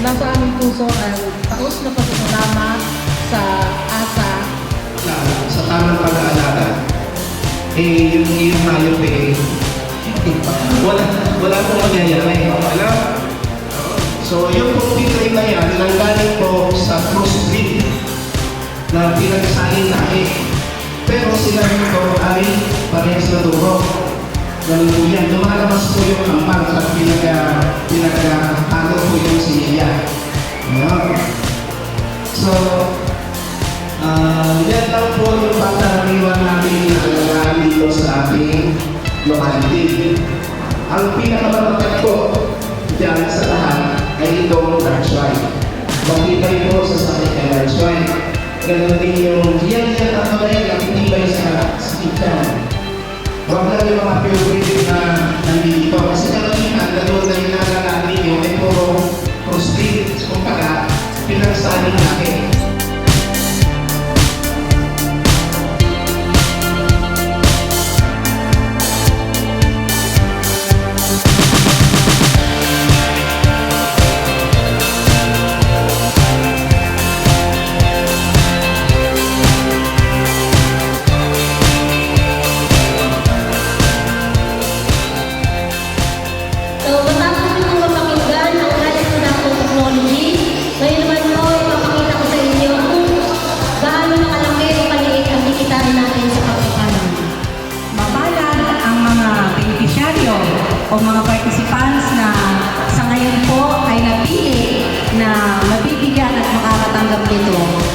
nasa aming puso ang taos na pagkakalamat sa asa Na sa tamang pag-aalaga, yung iyong hayop wala pong mangyayari. Alam? So, yung pong na yan, nanggaling po sa crossbreed na pinagsahin namin. Pero sila ito ay parehas na duro. Ganun po yan. Lumalabas po yung ampang at pinag-ano po yung siya. So, yan lang po yung pagkaraniwan namin na alagaan dito sa ating locality. Ang pinakamalapit po dyan sa lahat ay itong dark swine. Magbibay po sa sakit ng dark swine. Ganun din yung yan ang mga nagbibay sa sakit. Huwag lang yung mga pure na nandito. Kasi karamihan, gano'n na yung nalalaan ninyo ay puro crossbreed. Kung pala, pinagsaling natin. O mga participants na sa ngayon po ay napili na mabibigyan at makakatanggap nito.